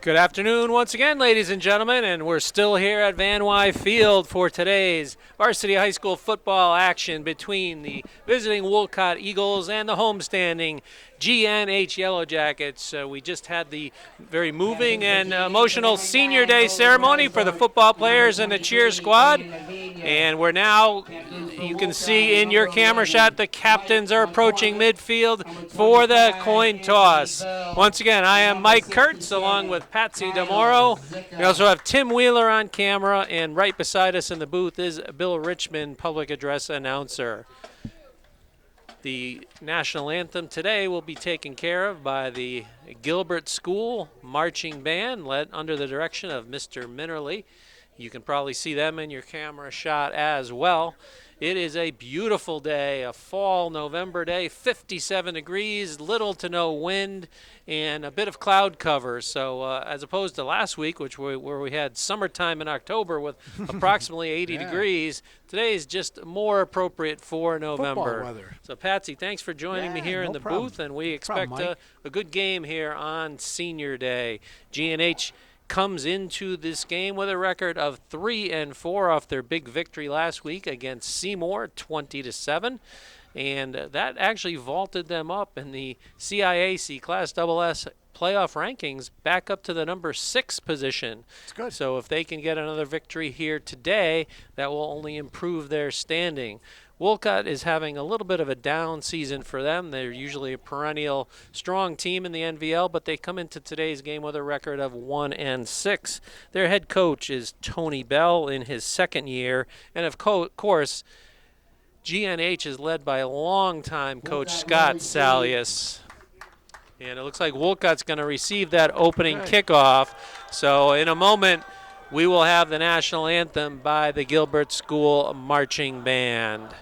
Good afternoon once again, ladies and gentlemen, and we're still here at Van Wy Field for today's varsity high school football action between the visiting Wolcott Eagles and the homestanding GNH Yellow Jackets. We just had the very moving and emotional Senior Day ceremony for the football players and the cheer squad, and we're now, you can see in your camera shot, the captains are approaching midfield for the coin toss. Once again, I am Mike Kurtz along with Patsy DeMoro. We also have Tim Wheeler on camera, and right beside us in the booth is Bill Richmond, public address announcer. The national anthem today will be taken care of by the Gilbert School Marching Band, led under the direction of Mr. Minnerly. You can probably see them in your camera shot as well. It is a beautiful day, a fall November day, 57 degrees, little to no wind, and a bit of cloud cover. So as opposed to last week, where we had summertime in October with approximately 80 degrees, today is just more appropriate for November. Football weather. So Patsy, thanks for joining me here in the booth, and we expect a good game here on Senior Day. GNH comes into this game with a record of 3-4 off their big victory last week against Seymour, 20-7, and that actually vaulted them up in the CIAC Class SS playoff rankings back up to the number 6 position. It's good. So if they can get another victory here today, that will only improve their standing. Wolcott is having a little bit of a down season for them. They're usually a perennial strong team in the NVL, but they come into today's game with a record of 1-6. Their head coach is Tony Bell in his second year, and of course, GNH is led by longtime coach Scott Salius. And it looks like Wolcott's going to receive that opening kickoff. So in a moment, we will have the national anthem by the Gilbert School Marching Band.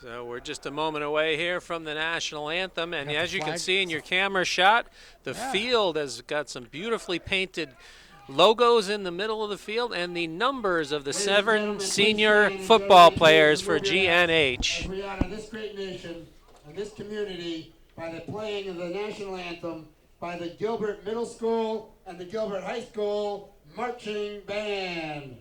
So we're just a moment away here from the national anthem, and as you can see in your camera shot, the field has got some beautifully painted logos in the middle of the field and the numbers of the 7 senior football players for GNH. We honor this great nation and this community by the playing of the national anthem by the Gilbert Middle School and the Gilbert High School Marching Band.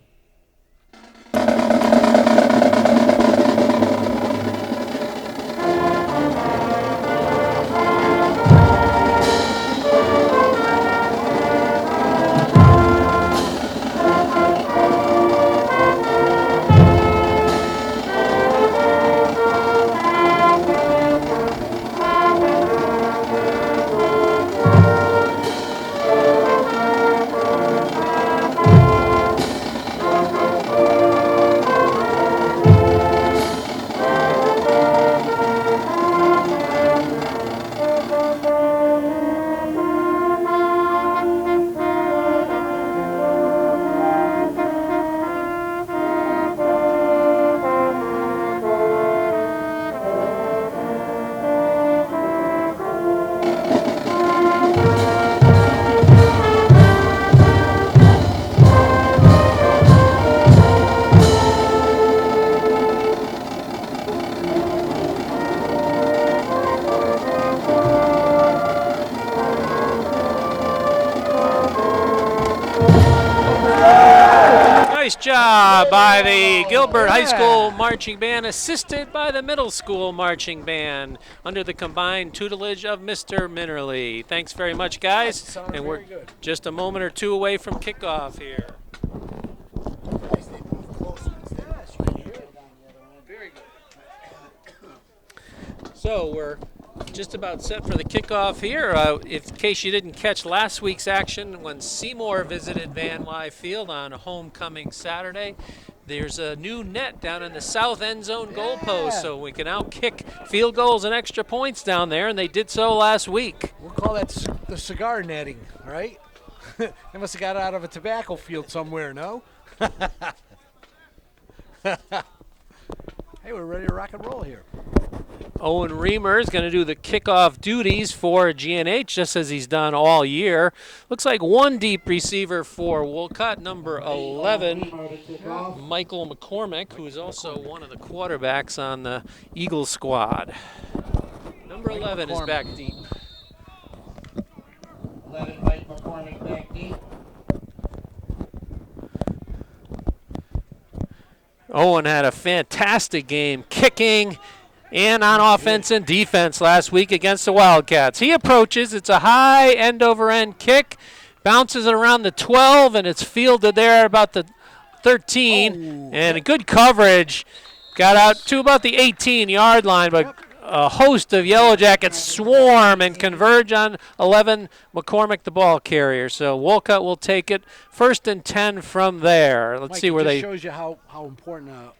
Nice job by the Gilbert High School Marching Band, assisted by the Middle School Marching Band, under the combined tutelage of Mr. Minnerly. Thanks very much, guys. And we're just a moment or two away from kickoff here. Very good. So we're just about set for the kickoff here. In case you didn't catch last week's action when Seymour visited Van Wy Field on homecoming Saturday, there's a new net down in the south end zone goalpost, so we can now kick field goals and extra points down there, and they did so last week. We'll call that the cigar netting, right? They must have got out of a tobacco field somewhere, no? Hey, we're ready to rock and roll here. Owen Reamer is going to do the kickoff duties for GNH, just as he's done all year. Looks like one deep receiver for Wolcott, number 11, Michael McCormick, who is also one of the quarterbacks on the Eagles squad. Number 11 is back deep. 11, Mike McCormick back deep. Owen had a fantastic game kicking and on offense and defense last week against the Wildcats. He approaches. It's a high end-over-end kick. Bounces it around the 12, and it's fielded there about the 13. And a good coverage. Got out to about the 18-yard line, but a host of Yellow Jackets swarm and converge on 11, McCormick, the ball carrier. So Wolcott will take it 1st and 10 from there. Let's see where they shows you how important a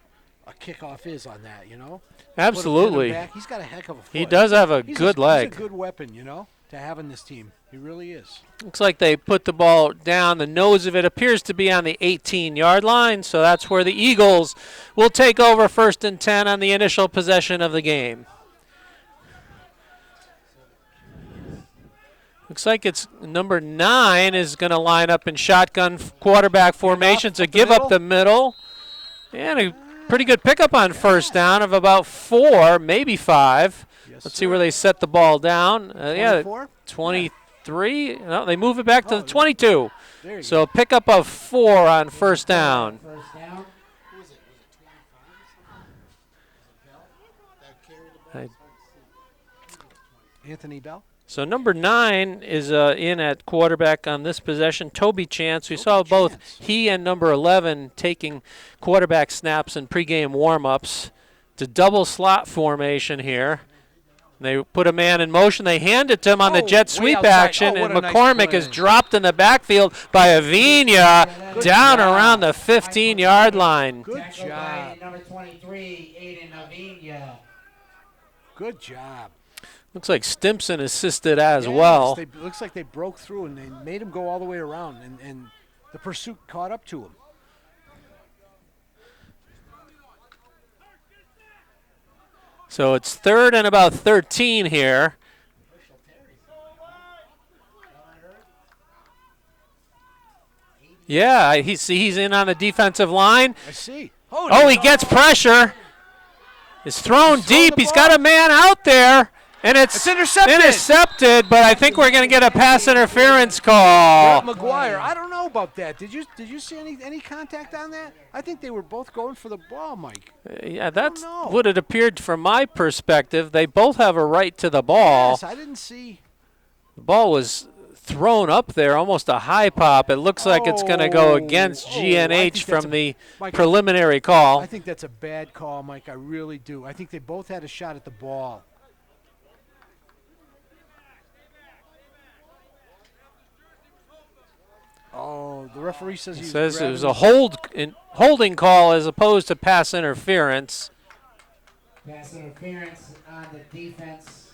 kickoff is on that, you know? Absolutely. He's got a heck of a foot. He does have a good leg. He's a good weapon, you know, to have in this team. He really is. Looks like they put the ball down. The nose of it appears to be on the 18-yard line, so that's where the Eagles will take over 1st and 10 on the initial possession of the game. Looks like it's number 9 is going to line up in shotgun quarterback formation to give up the middle. And a pretty good pickup on 1st down of about 4, maybe 5. Yes, Let's see where they set the ball down. 23. No, they move it back to the 22. So a pickup of 4 on 1st down. First down. Anthony Bell? So number 9 is in at quarterback on this possession, Toby Chance. We saw both he and number 11 taking quarterback snaps in pregame warm-ups. It's a double slot formation here. They put a man in motion. They hand it to him on the jet sweep action, and McCormick is dropped in the backfield by Avina down around the 15-yard line. Good job. Number 23, Aiden Avina. Good job. Looks like Stimson assisted as well. Looks like they broke through and they made him go all the way around, and the pursuit caught up to him. So it's 3rd and about 13 here. Yeah, he's in on the defensive line. I see. Oh, he gets pressure. It's thrown deep. He's got a man out there. And it's intercepted, but I think we're going to get a pass interference call. McGuire, I don't know about that. Did you see any contact on that? I think they were both going for the ball, Mike. Yeah, that's what it appeared from my perspective. They both have a right to the ball. Yes, I didn't see. The ball was thrown up there, almost a high pop. It looks like it's going to go against GNH from the preliminary call. I think that's a bad call, Mike. I really do. I think they both had a shot at the ball. Oh, the referee says it was a holding call as opposed to pass interference. Pass interference on the defense.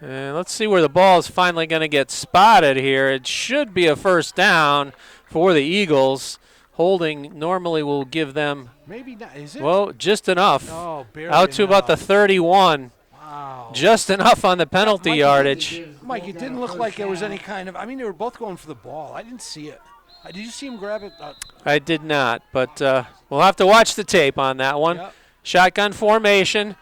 And let's see where the ball is finally going to get spotted here. It should be a 1st down for the Eagles. Holding normally will give them, maybe not. Is it? Well, just enough. Oh, barely out to about the 31. Wow. Just enough on the penalty yardage. Mike, it didn't look like there was any kind of, I mean, they were both going for the ball. I didn't see it. Did you see him grab it? I did not, but we'll have to watch the tape on that one. Yep. Shotgun formation.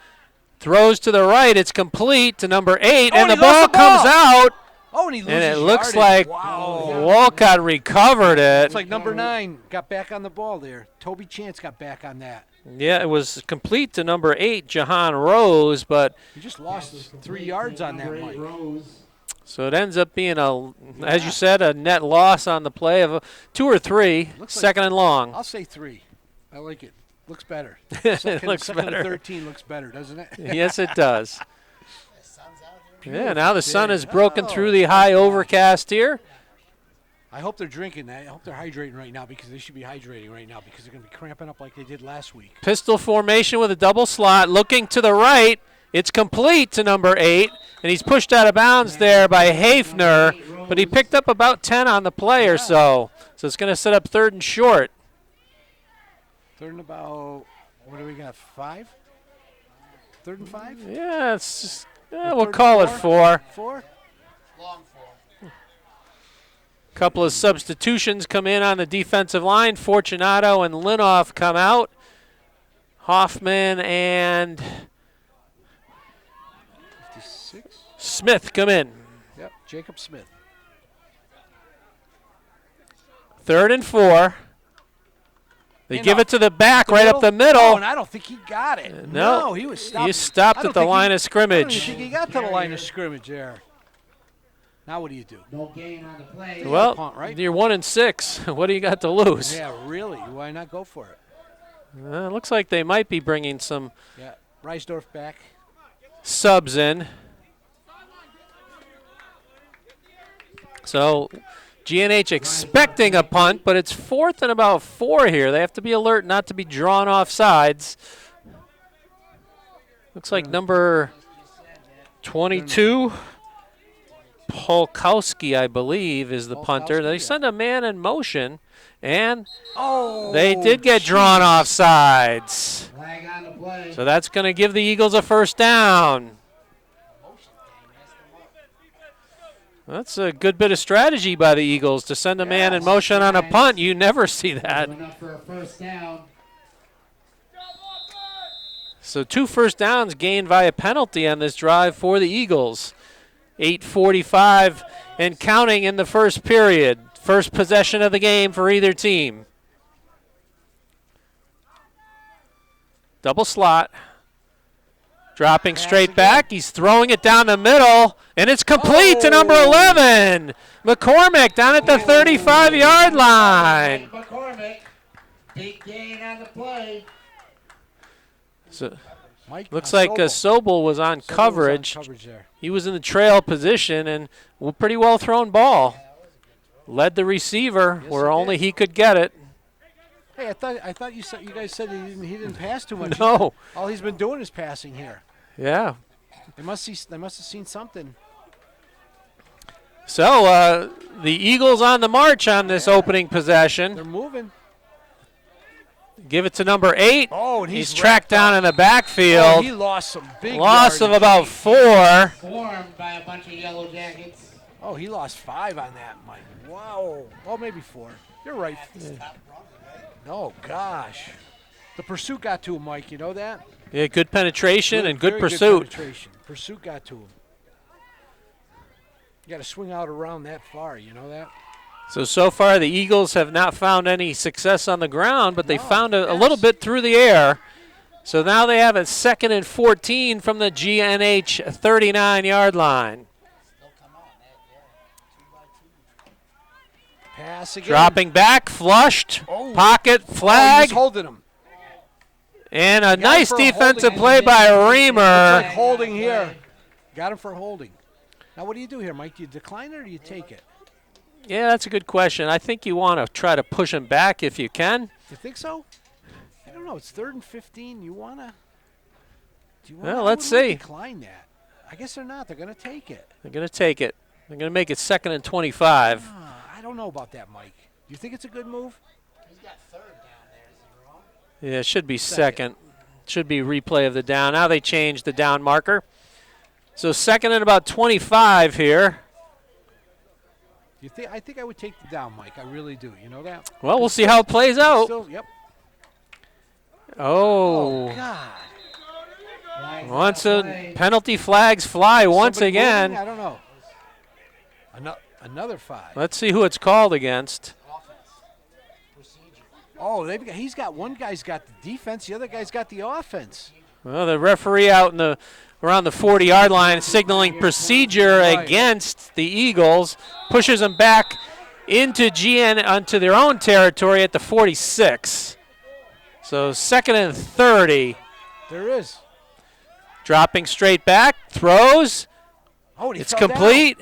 Throws to the right. It's complete to number 8, and the ball comes out. Oh, and he loses And it looks yardage. like Wow. Wolcott recovered it. It's like number 9 got back on the ball there. Toby Chance got back on that. Yeah, it was complete to number 8, Jahan Rose, but he just lost 3 yards on that, Mike. so it ends up being, as you said, a net loss on the play of 2 or 3, second and long. I'll say 3. I like it. Looks better. It looks second better. And 13 looks better, doesn't it? Yes, it does. Yeah, now the sun has broken through the high overcast here. I hope they're drinking. I hope they're hydrating right now, because they should be hydrating right now, because they're going to be cramping up like they did last week. Pistol formation with a double slot. Looking to the right. It's complete to number 8, and he's pushed out of bounds there by Hafner, but he picked up about 10 on the play or so. So it's going to set up 3rd and short. 3rd and about What do we got? 5? 3rd and 5? Yeah, it's just, Or we'll 3rd call and it 4. 4? Long 4. Couple of substitutions come in on the defensive line. Fortunato and Linoff come out. Hoffman and 56? Smith come in. Yep, Jacob Smith. 3rd and 4. They Handoff. give it to the back right up the Oh, middle. and I don't think he got it. No, he was stopped. He stopped I don't at the think line he- of I scrimmage. don't think he got to the line of scrimmage there. Now what do you do? No gain on the play. Well, punt, right? you're 1 and 6. What do you got to lose? Yeah, really? Why not go for it? Looks like they might be bringing some Yeah, Reisdorf back. subs in. So GNH expecting a punt, but it's 4th and about 4 here. They have to be alert not to be drawn off sides. Looks like number 22, Polkowski, I believe, is the punter. They Polkowski, send a man in motion, and Oh, they did get drawn off sides. Flag on the play. So that's going to give the Eagles a first down. That's a good bit of strategy by the Eagles to send a man in motion on a punt. You never see that. Enough for a first down. So 2 first downs gained via penalty on this drive for the Eagles. 8:45 and counting in the first period. First possession of the game for either team. Double slot. Dropping straight back. He's throwing it down the middle, and it's complete to number 11. McCormick down at the 35-yard line. McCormick. Big gain on the play. So Mike, looks like Sobel was on coverage. There. He was in the trail position and pretty well thrown ball. Led the receiver Yes, where he only did. he could get it. Hey, I thought you guys said he didn't pass too much. No. All he's been doing is passing here. Yeah. They must have seen something. So the Eagles on the march on this opening possession. They're moving. Give it to number 8. Oh, and He's he's tracked down in the backfield. Oh, he lost some big Loss of yardage. about 4. Formed by a bunch of yellow jackets. Oh, he lost 5 on that, Mike. Wow. Oh, maybe 4. You're right. Oh, gosh. The pursuit got to him, Mike. You know that? Yeah, good penetration and good Very pursuit. penetration. Pursuit got to him. You got to swing out around that far. You know that? So far the Eagles have not found any success on the ground, but they No, found a yes. little bit through the air. So now they have a 2nd and 14 from the GNH 39-yard line. Pass again. Dropping back, flushed, Oh. pocket, Oh, flag, he's holding him. and a him nice for a defensive holding. play by Like Reamer. holding here. Got him for holding. Now, what do you do here, Mike? Do you decline it or do you take it? Yeah, that's a good question. I think you want to try to push him back if you can. You think so? I don't know. It's 3rd and 15. You wanna? Do you Well, wanna? let's I wouldn't see. Decline that. I guess they're not. They're gonna take it. They're going to take it. They're going to make it 2nd and 25. I don't know about that, Mike. Do you think it's a good move? He's got 3rd down there. Is he wrong? Yeah, it should be 2nd. Should be replay of the down. Now they changed the down marker. So 2nd and about 25 here. You think? I think I would take the down, Mike. I really do. You know that? Well, we'll see how it plays out. Still, yep. Oh, God. Flags once on the a play. penalty flags fly once Somebody again. moving? I don't know. Another 5. Let's see who it's called against. Oh, he's got one guy's got the defense, the other guy's got the offense. Well, the referee out in around the 40-yard line signaling procedure against the Eagles, pushes them back onto their own territory at the 46. So 2nd and 30. There is. Dropping straight back, throws. Oh, and he It's fell complete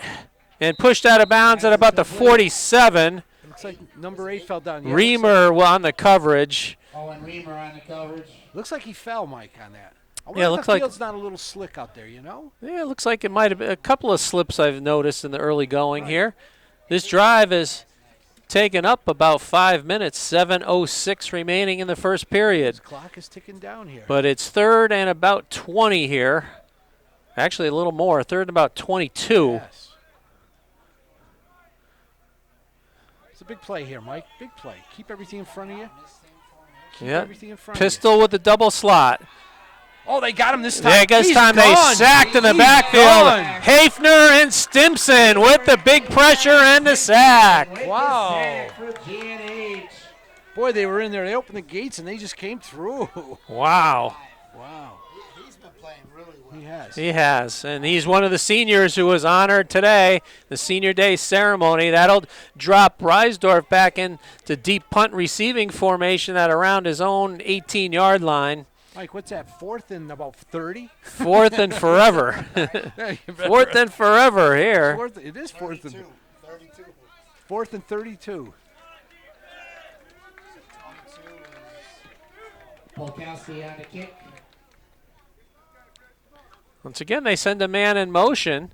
and pushed out of bounds at about the 47. Down. Looks like number 8 fell down. Yeah, Reamer on the coverage. Oh, and Reamer on the coverage. Looks like he fell, Mike, on that. I wonder Yeah, if looks the like- field's not a little slick out there, you know? Yeah, it looks like it might have been a couple of slips I've noticed in the early going here. This drive has taken up about 5 minutes. 7:06 remaining in the first period. The clock is ticking down here. But it's 3rd and about 20 here. Actually, a little more. 3rd and about 22. Yes. It's a big play here, Mike. Big play. Keep everything in front of you. Keep everything in front Pistol of you. with the double slot. Oh, they got him this time. Yeah, this He's time gone. they sacked in the He's backfield. gone. Hafner and Stimson with the big pressure and the sack. Wow. For GNH. Boy, they were in there. They opened the gates, and they just came through. Wow. Wow. He's been playing really well. He has. He has, and he's one of the seniors who was honored today, the Senior Day ceremony. That'll drop Reisdorf back into deep punt receiving formation at around his own 18-yard line. Mike, what's that, 4th and about 30? 4th and forever. 4th and forever here. It is 4th and 32. 4th and 32. Wolcott on the kick. Once again, they send a man in motion.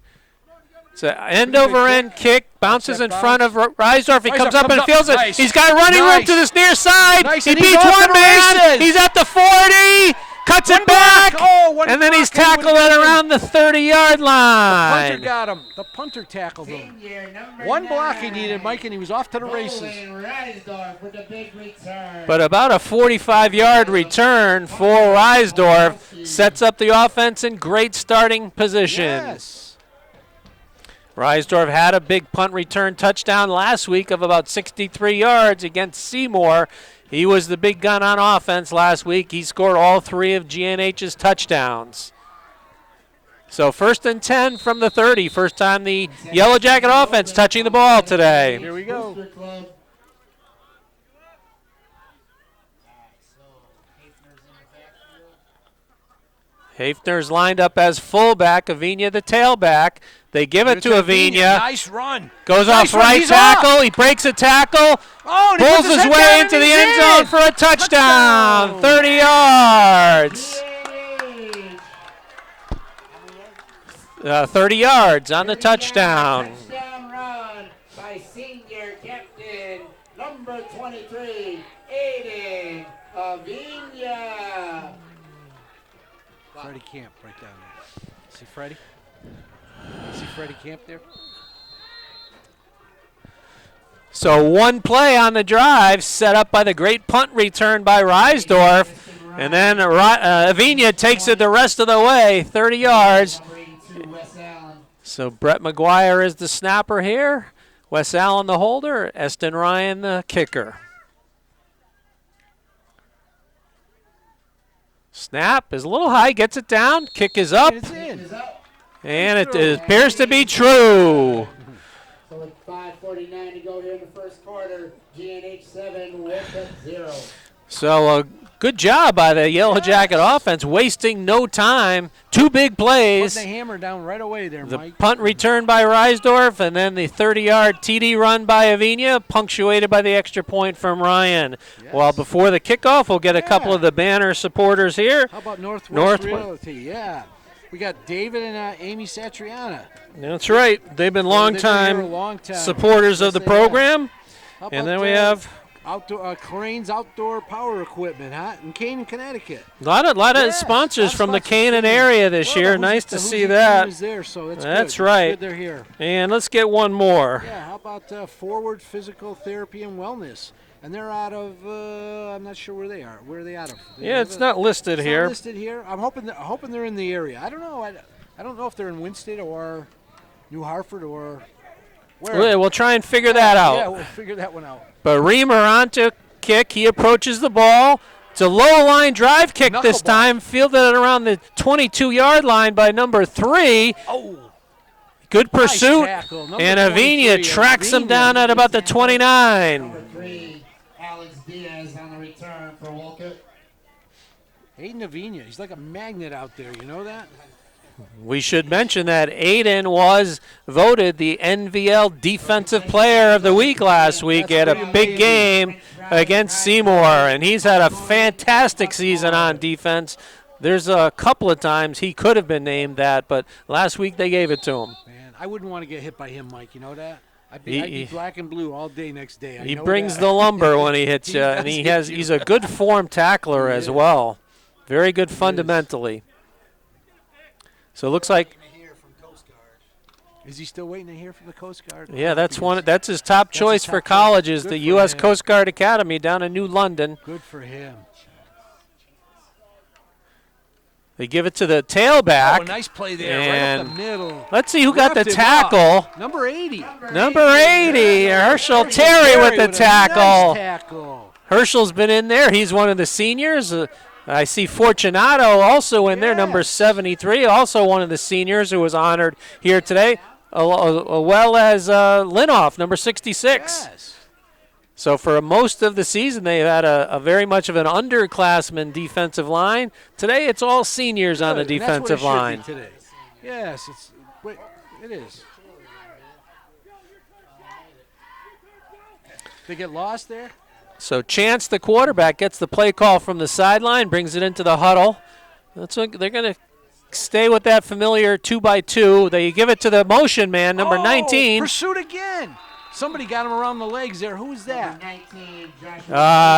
It's an end-over-end kick, bounces in front of Reisdorf. He comes up and feels it. Nice. He's got running room Nice. to this near side. Nice, He and he's beats off to one the man. races. He's at the 40. Cuts it back. One And then he's block, and he tackled would've at been in. around the 30-yard Punter line. got him. The punter tackled him. Senior number One block he 9. needed, Mike, and he was off to the races. Bowling Reisdorf with the big return. But about a 45-yard return for Reisdorf sets up the offense in great starting position. Yes. Reisdorf had a big punt return touchdown last week of about 63 yards against Seymour. He was the big gun on offense last week. He scored all 3 of GNH's touchdowns. So 1st and 10 from the 30. First time the Yellow Jacket offense touching the ball today. Here we go. Booster Club. Hafner's lined up as fullback, Avina the tailback. They give it to Avina. Nice run. Goes Nice off run. right He's tackle. off. He breaks a tackle. Oh, and he Pulls puts his head way down into and the he's end zone in. for a touchdown. Touchdown. 30 yards. GNH. 30 yards on the touchdown. Touchdown run by senior captain number 23, Aiden Avina. Freddie Camp right down there. See Freddie? See Freddie Camp there? So one play on the drive set up by the great punt return by Reisdorf. And then Avina takes it the rest of the way, 30 yards. Number 82, Wes Allen. So Brett McGuire is the snapper here. Wes Allen the holder. Eston Ryan the kicker. Snap is a little high, gets it down. Kick is up, It's in. Is up. and it appears to be true. So with 5:49 to go here in the first quarter, GNH 7, Wolcott 0. So good job by the Yellow Jacket offense, wasting no time. 2 big Put plays. the hammer down right away there, The Mike. punt return by Reisdorf, and then the 30-yard TD run by Avina, punctuated by the extra point from Ryan. Yes. Well, before the kickoff, we'll get a couple Yeah. of the banner supporters here. How about Northwest Northwest. Realty? Yeah. We got David and Amy Satriana. That's right. They've been They've been here a long-time long time. supporters of the Yes, they have. program. How And about, then we have outdoor Crane's Outdoor Power Equipment, huh? In Canaan, Connecticut. a lot of Yes, sponsors lot of from the sponsors Canaan too. area this Well, year. the Nice Hoosier- to the see Hoosier that. team is there, so that's That's good. right. It's good they're here. And let's get one more. Yeah, how about Forward Physical Therapy and Wellness? And they're out of, I'm not sure where they are. Where are they out of? Yeah, it's not listed It's here. not listed here. I'm hoping they're in the area. I don't know. I don't know if they're in Winston or New Hartford or where. We'll try and figure that out. Yeah, we'll figure that one out. But Reamer on to kick. He approaches the ball. It's a low line drive kick this Knuckleball. time, fielded at around the 22-yard line by number 3. Oh, Good pursuit. tackle. Number And 23, Avina tracks him Avina. down at about the 29. Number 3, Alex Diaz on the return for Wolcott. Aiden Avina. He's like a magnet out there. You know that? We should mention that Aiden was voted the NVL Defensive Player of the Week last week at a big game against Seymour, and he's had a fantastic season on defense. There's a couple of times he could have been named that, but last week they gave it to him. Man, I wouldn't want to get hit by him, Mike. You know that? I'd be black and blue all day next day. He brings the lumber when he hits you, and he's a good form tackler as well. Very good fundamentally. So it looks like. Is he still waiting to hear from the Coast Guard? Yeah, that's his top choice for colleges, the U.S. Coast Guard Academy down in New London. Good for him. They give it to the tailback. Oh, nice play there, right up the middle. Let's see who got the tackle. Number 80. Number 80, Herschel Terry with the tackle. Nice tackle. Herschel's been in there. He's one of the seniors. I see Fortunato also in there, number 73, also one of the seniors who was honored here today, as well as Linoff, number 66. Yes. So for most of the season, they've had a very much of an underclassman defensive line. Today, it's all seniors on the defensive line. That's what it should be today. Yes, it is. They get lost there? So Chance, the quarterback, gets the play call from the sideline, brings it into the huddle. That's what they're going to stay with that familiar 2x2. They give it to the motion man, number 19. Pursuit again. Somebody got him around the legs there. Who's that?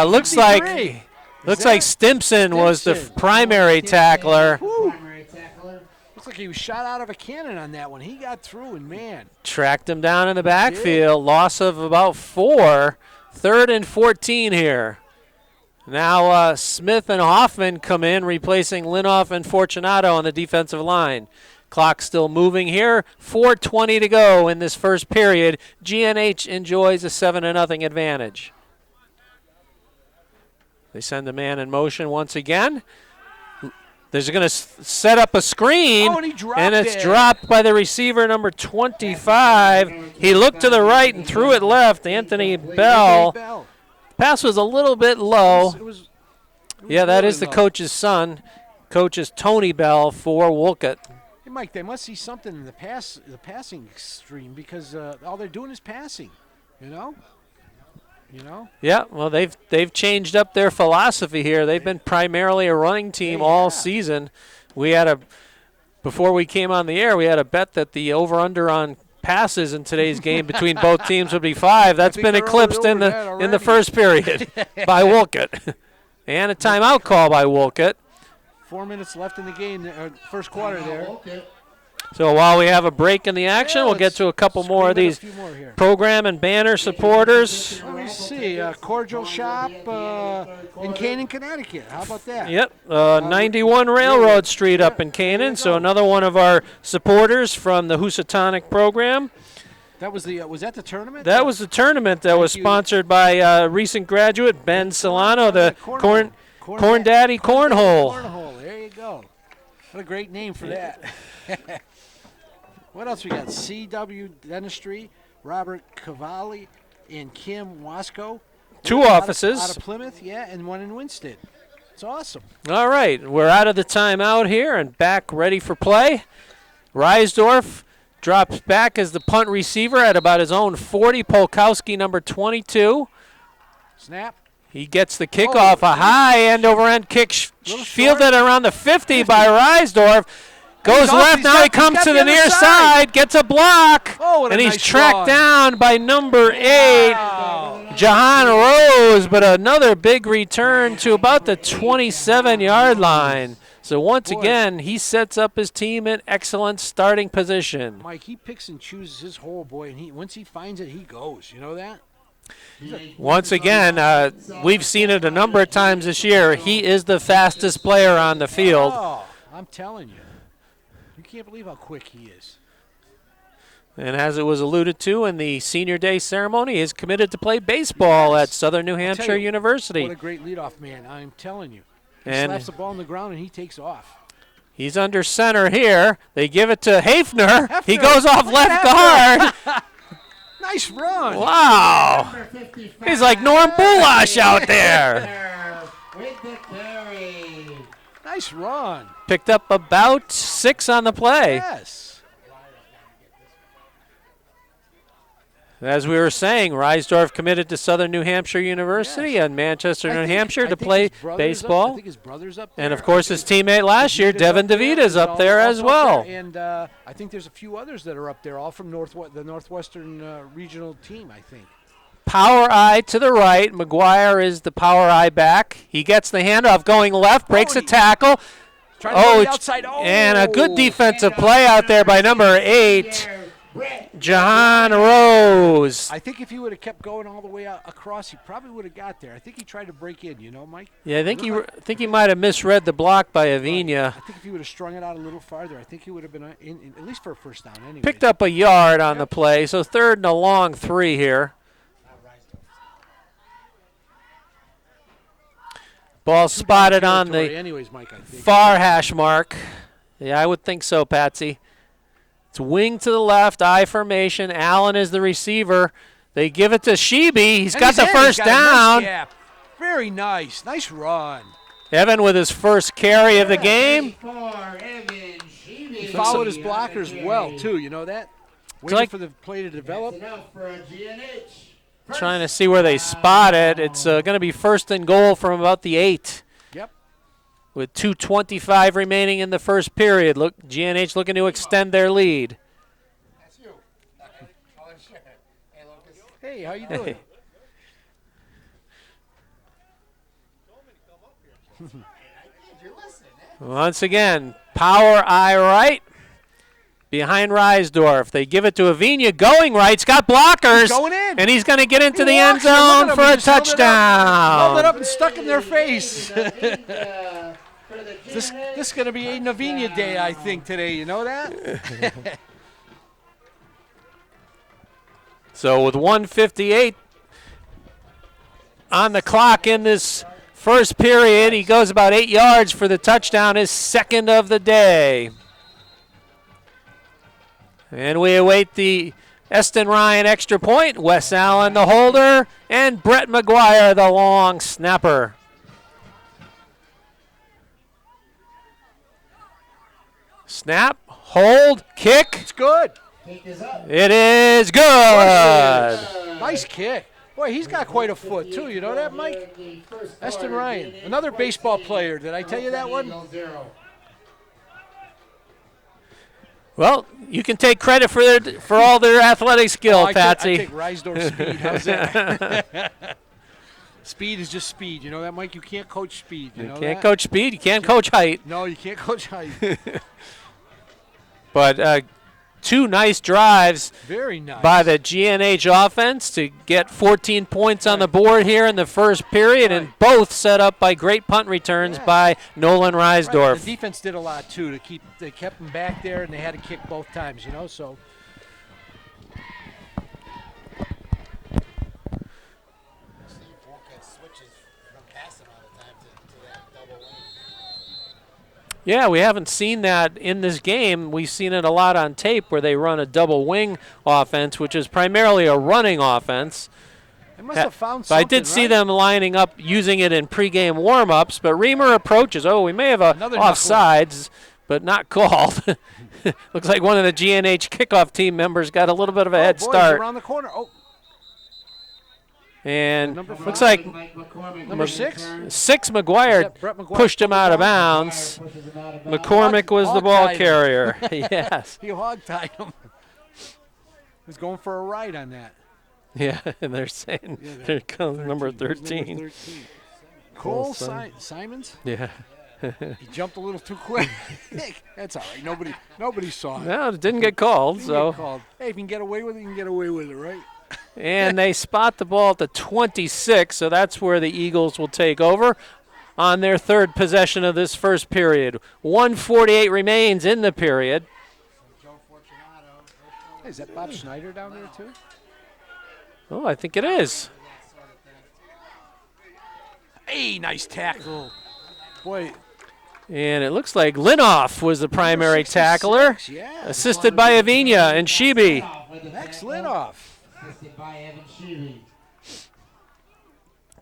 Looks like Stimson was the primary tackler. Looks like he was shot out of a cannon on that one. He got through and, man. Tracked him down in the backfield. Loss of about 4. 3rd and 14 here. Now Smith and Hoffman come in, replacing Linoff and Fortunato on the defensive line. Clock still moving here. 4:20 to go in this first period. GNH enjoys a 7-0 advantage. They send the man in motion once again. They're going to set up a screen, and it's dropped by the receiver, number 25. He looked to the right and threw it left, Anthony Bell. Pass was a little bit low. Yeah, that is the coach's son. Coach is Tony Bell for Wolcott. Hey, Mike, they must see something in the passing stream because all they're doing is passing, you know? Yeah, well, they've changed up their philosophy here. They've been primarily a running team all season. Before we came on the air, we had a bet that the over/under on passes in today's game between both teams would be 5. That's been eclipsed in the first period by Wolcott. And a timeout call by Wolcott. 4 minutes left in the game, first quarter there. So while we have a break in the action, we'll get to a couple more of these program and banner supporters. Let me see. Cordial Shop in Canaan, Connecticut. How about that? Yep. 91 Railroad Street up in Canaan. So another one of our supporters from the Housatonic program. That was that the tournament? That was the tournament that was sponsored by recent graduate Ben Solano, the Corn Daddy Cornhole. Cornhole. There you go. What a great name for that. What else we got? CW Dentistry, Robert Cavalli, and Kim Wasco. 2 offices. Out of Plymouth, yeah, and one in Winston. It's awesome. All right, we're out of the timeout here and back ready for play. Reisdorf drops back as the punt receiver at about his own 40. Polkowski, number 22. Snap. He gets the kickoff, a high end-over-end kick fielded around the 50 by Reisdorf. Goes left, now he comes to the near side, gets a block, and he's tracked down by number 8, Jahan Rose, but another big return to about the 27-yard line. So once again, he sets up his team in excellent starting position. Mike, he picks and chooses his hole, boy, and once he finds it, he goes. You know that? Once again, we've seen it a number of times this year. He is the fastest player on the field. Oh, I'm telling you. You can't believe how quick he is. And as it was alluded to in the senior day ceremony, he is committed to play baseball at Southern New Hampshire University. What a great leadoff man, I'm telling you. He slaps the ball on the ground and he takes off. He's under center here. They give it to Hafner. He goes off left guard. Nice run. Wow. He's like Norm Bulash out there. With the carry. Nice run. Picked up about 6 on the play. Yes. As we were saying, Reisdorf committed to Southern New Hampshire University and Manchester, New Hampshire to play baseball. I think his brother's up there. And, of course, his teammate last year, Devin DeVita's up there as well. And I think there's a few others that are up there, all from the Northwestern regional team, I think. Power eye to the right. McGuire is the power eye back. He gets the handoff going left, breaks a tackle. And a good defensive play out there by number 8, Jahan Rose. I think if he would have kept going all the way across, he probably would have got there. I think he tried to break in, Mike? Yeah, I think he might have misread the block by Avina. I think if he would have strung it out a little farther, I think he would have been in at least for a first down anyway. Picked up a yard on the play, so 3rd and a long 3 here. Ball spotted on the far hash mark. Yeah, I would think so, Patsy. It's wing to the left, I formation. Allen is the receiver. They give it to Sheeby. He's got the first down. Nice. Very nice. Nice run. Evan with his first carry of the game. He followed his blockers well, too. You know that? Waiting for the play to develop. For a GNH. Trying to see where they spot it. It's going to be 1st and goal from about the 8. Yep. With 2:25 remaining in the first period. Look, GNH looking to extend their lead. That's you. Hey, Lucas. Hey, how you doing? Once again, power eye right. Behind Reisdorf. They give it to Avina going right. He's got blockers. He's going in. And he's going to get into the end zone for a touchdown. Held it up and stuck in their face. This is going to be Aiden Avina Day, I think, today. You know that? So with 1:58 on the clock in this first period, he goes about 8 yards for the touchdown, his 2nd of the day. And we await the Eston Ryan extra point. Wes Allen, the holder, and Brett McGuire, the long snapper. Snap, hold, kick. It's good. It is good. Nice kick. Boy, he's got quite a foot, too. You know that, Mike? Eston Ryan, another baseball player. Did I tell you that one? Well, you can take credit for all their athletic skill, Patsy. I take Reisdorf's speed. How's that? Speed is just speed. You know that, Mike? You can't coach speed. You can't coach speed. You can't coach height. No, you can't coach height. But 2 nice drives Very nice. by the GNH offense to get 14 points on the board here in the first period, and both set up by great punt returns by Nolan Reisdorf. The defense did a lot, too. They kept them back there, and they had to kick both times, so. Yeah, we haven't seen that in this game. We've seen it a lot on tape where they run a double wing offense, which is primarily a running offense. They must have found something, I did see them lining up using it in pregame warm-ups, but Reamer approaches. Oh, we may have offsides, but not called. Looks like one of the GNH kickoff team members got a little bit of a head start. Around the corner. Oh. And looks like number 6? 6 McGuire pushed him out of bounds. McCormick was the ball carrier. Yes. He hog-tied him. He was going for a ride on that. Yeah, and they're saying here comes number 13. Cole Simons? Yeah. He jumped a little too quick. That's all right. Nobody saw it. No, it didn't get called. Hey, if you can get away with it, you can get away with it, right? And they spot the ball at the 26, so that's where the Eagles will take over on their 3rd possession of this first period. 1:48 remains in the period. Hey, is that Bob Schneider down there, too? Oh, I think it is. Hey, nice tackle. Boy. And it looks like Linoff was the primary tackler, assisted by Avina and Sheeby. Max Linoff.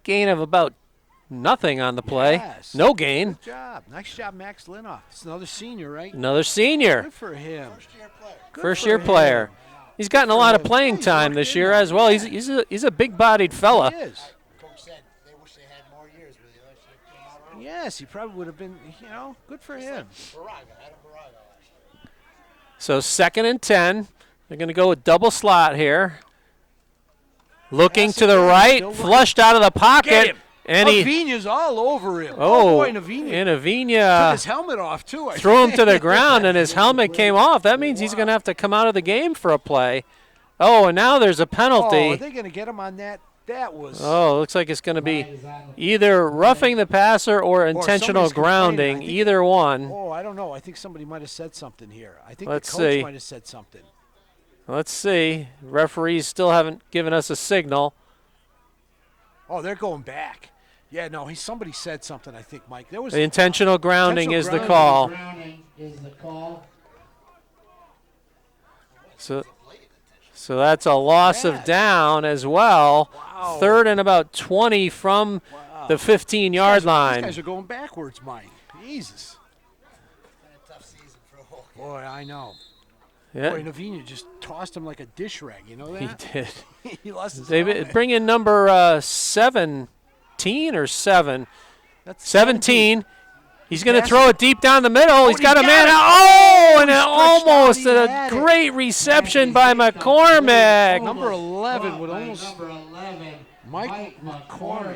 Gain of about nothing on the play. Yes. No gain. Good job. Nice job, Max Linoff. It's another senior, right? Another senior. Good for him. First-year player. He's gotten a lot of playing time this year as well. He's a big-bodied fella. He is. Coach said they wish they had more years with you. That shit came out early. Yes, he probably would have been, good for him. Baraga, Adam Baraga last year. So 2nd and 10. They're going to go with double slot here. Looking to the right, flushed out of the pocket. Get him. And Avina's all over him. Oh, boy, Avina. and Took Avina his helmet off, too. threw him to the ground, and his helmet came off. That means he's going to have to come out of the game for a play. Oh, and now there's a penalty. Oh, are they going to get him on that? That was. Oh, looks like it's going to be either roughing the passer or intentional somebody's complaining. grounding, I think- either one. Oh, I don't know. I think somebody might have said something here. I think Let's the coach see. might have said something. Let's see. Referees still haven't given us a signal. Oh, they're going back. Yeah, no, somebody said something, I think, Mike. There was The intentional grounding is the Intentional call. Grounding is the call. So that's a loss of Yes. down as well. Wow. 3rd and about 20 from the 15-yard These line. guys are going backwards, Mike. Jesus. Been a tough season for Wolcott. Boy, I know. Yeah, Boy, Navina just tossed him like a dish rag. You know he that? did. He lost his They helmet. bring in number 17 or 7. That's 17. He's going to Pass throw it. it deep down the middle. He's he got a got man it. out. Oh, and He it stretched out. almost He a had it. great reception by McCormick. Number 11 would By almost. number 11, Mike McCormick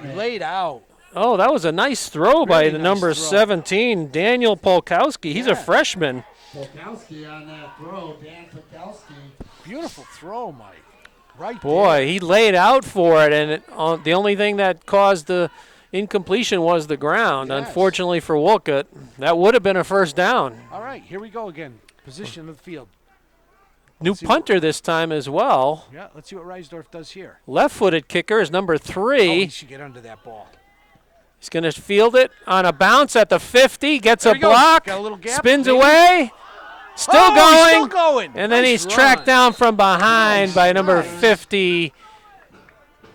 McCormick. laid out. Oh, that was a nice throw by Really the nice number throw. 17, Daniel Polkowski. He's a Yeah. freshman. Polkowski on that throw. Dan Polkowski. Beautiful throw, Mike. Right Boy, there. he laid out for it, and the only thing that caused the incompletion was the ground. Yes. Unfortunately for Wolcott, that would have been a first down. All right, here we go again. Position of the field. New see what- punter this time as well. Yeah, let's see what Reisdorf does here. Left-footed kicker is number Oh, 3. he should get under that ball. He's going to field it on a bounce at the 50, gets There a he goes. block, Got a little gap, spins maybe. away, still Oh, going, he's still going. and then Nice he's tracked run. down from behind by number Nice. 50.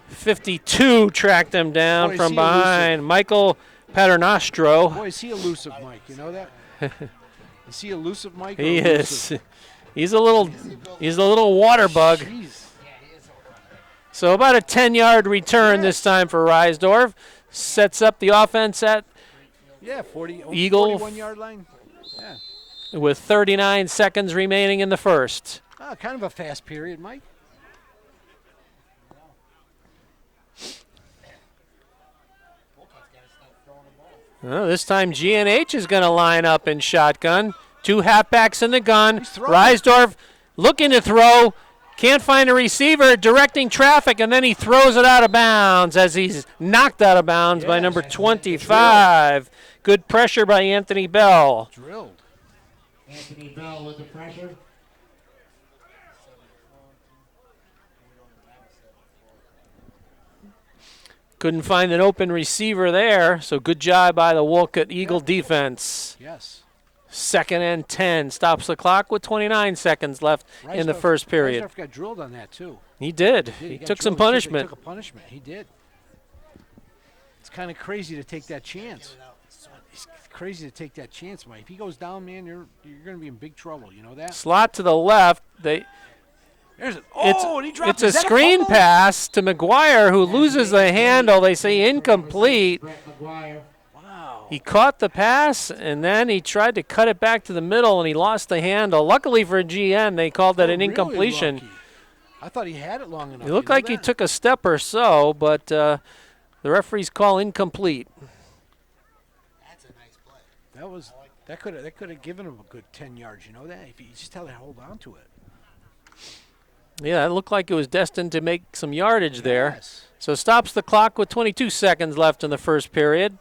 52 tracked him down Boy, is from he elusive. behind. Michael Paternostro. Boy, is he elusive, Mike. You know that? Is he elusive, Mike? or He elusive? is. He's a little water bug. Jeez. So about a 10-yard return this time for Reisdorf. Sets up the offense at Yeah, 40, Eagle. 41-yard line. Yeah. with 39 seconds remaining in the first. Kind of a fast period, Mike. This time GNH is going to line up in shotgun. 2 halfbacks in the gun. He's throwing. Reisdorf looking to throw. Can't find a receiver, directing traffic, and then he throws it out of bounds as he's knocked out of bounds by Yes. number 25. Good pressure by Anthony Bell. Drilled. Anthony Bell with the pressure. Couldn't find an open receiver there, so good job by the Wolcott Eagle defense. Yes. 2nd and 10. Stops the clock with 29 seconds left in the Reisdorf- first period. Reisdorf got drilled on that, too. He did. He He got took some drilled. punishment. He took a punishment. He did. It's kind of crazy to take that chance. It's crazy to take that chance, Mike. If he goes down, man, you're going to be in big trouble. You know that? Slot to the left. There's it. It's, Oh, and he dropped it's it. a Is that screen fumble? pass to McGuire, who loses the handle. They say incomplete. Brett McGuire. Wow. He caught the pass, and then he tried to cut it back to the middle, and he lost the handle. Luckily for GN, they called that Oh, an really incompletion. lucky. I thought he had it long enough. It looked you know like he that? took a step or so, but the referees call incomplete. That's a nice play. That could have given him a good 10 yards. You know that? If he just had to hold on to it. Yeah, it looked like it was destined to make some yardage there. Yes. So stops the clock with 22 seconds left in the first period.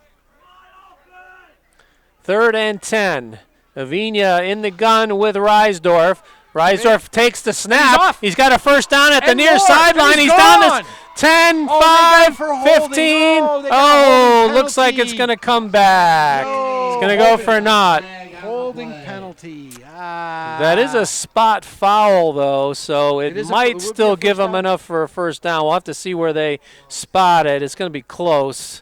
3rd and 10. Avina in the gun with Reisdorf. Reisdorf takes the snap. off. He's got a first down at the And near more. sideline. He's He's down gone. to 10, Oh, they got him 5, for holding. 15. Oh, they got a holding Looks like it's penalty. going to come back. No. It's going to go for a knot. Flag on the Holding play. penalty. That is a spot foul, though, so It it is might it would be a still first give them down? enough for a first down. We'll have to see where they spot it. It's going to be close.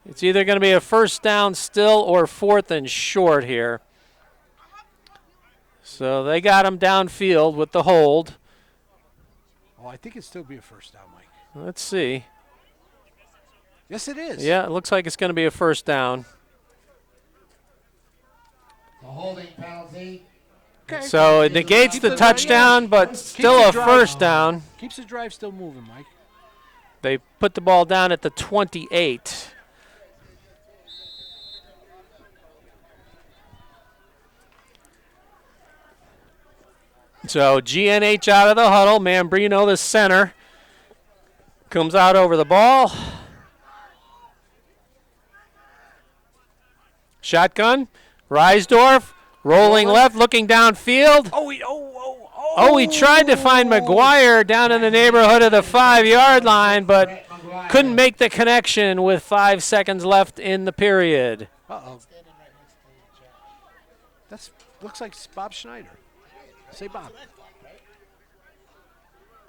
It's either going to be a first down still or 4th and short here. So they got him downfield with the hold. Oh, I think it'd still be a first down, Mike. Let's see. Yes, it is. Yeah, it looks like it's going to be a first down. A holding penalty. Okay. So it negates Keep the the- touchdown, yeah. but Keeps still the a drive- first down. Keeps the drive still moving, Mike. They put the ball down at the 28. So GNH out of the huddle. Mambrino, the center, comes out over the ball. Shotgun. Reisdorf rolling left, looking downfield. Oh, he tried to find McGuire down in the neighborhood of the 5-yard line, but Brett McGuire. couldn't make the connection with 5 seconds left in the period. Uh-oh. That's looks like Bob Schneider. Say Bob.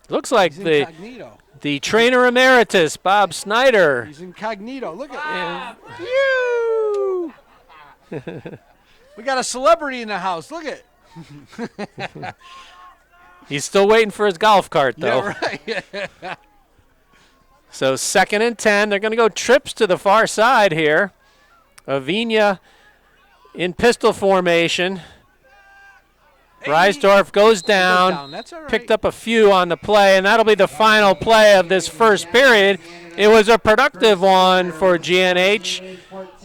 Looks like He's the incognito. trainer emeritus, Bob Snyder. He's incognito. Look at you. We got a celebrity in the house. Look at. He's still waiting for his golf cart, though. Yeah, right. So 2nd and 10. They're going to go trips to the far side here. Avina in pistol formation. Reisdorf goes down. That's all right. Picked up a few on the play, and that'll be the final play of this first period. It was a productive one for GNH.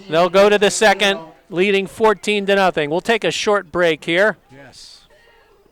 They'll go to the second, leading 14-0. We'll take a short break here.